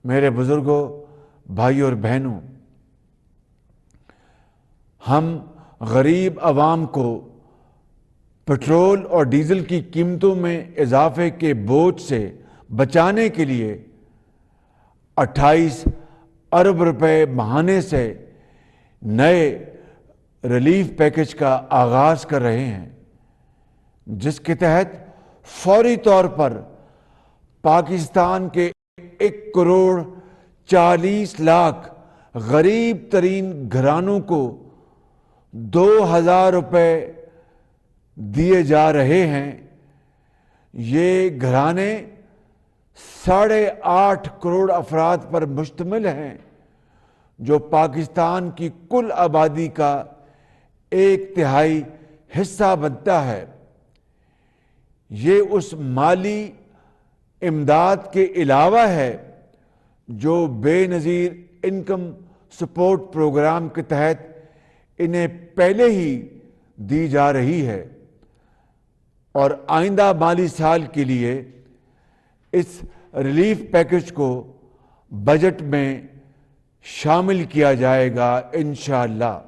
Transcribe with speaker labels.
Speaker 1: میرے بزرگوں، بھائیوں اور بہنوں، ہم غریب عوام کو پٹرول اور ڈیزل کی قیمتوں میں اضافے کے بوجھ سے بچانے کے لیے 28 ارب روپے ماہانے سے نئے ریلیف پیکج کا آغاز کر رہے ہیں، جس کے تحت فوری طور پر پاکستان کے 1,40,00,000 غریب ترین گھرانوں کو 2,000 روپے دیے جا رہے ہیں۔ یہ گھرانے 8.5 کروڑ افراد پر مشتمل ہیں، جو پاکستان کی کل آبادی کا 1/3 حصہ بنتا ہے۔ یہ اس مالی امداد کے علاوہ ہے جو بے نظیر انکم سپورٹ پروگرام کے تحت انہیں پہلے ہی دی جا رہی ہے، اور آئندہ مالی سال کے لیے اس ریلیف پیکج کو بجٹ میں شامل کیا جائے گا انشاءاللہ۔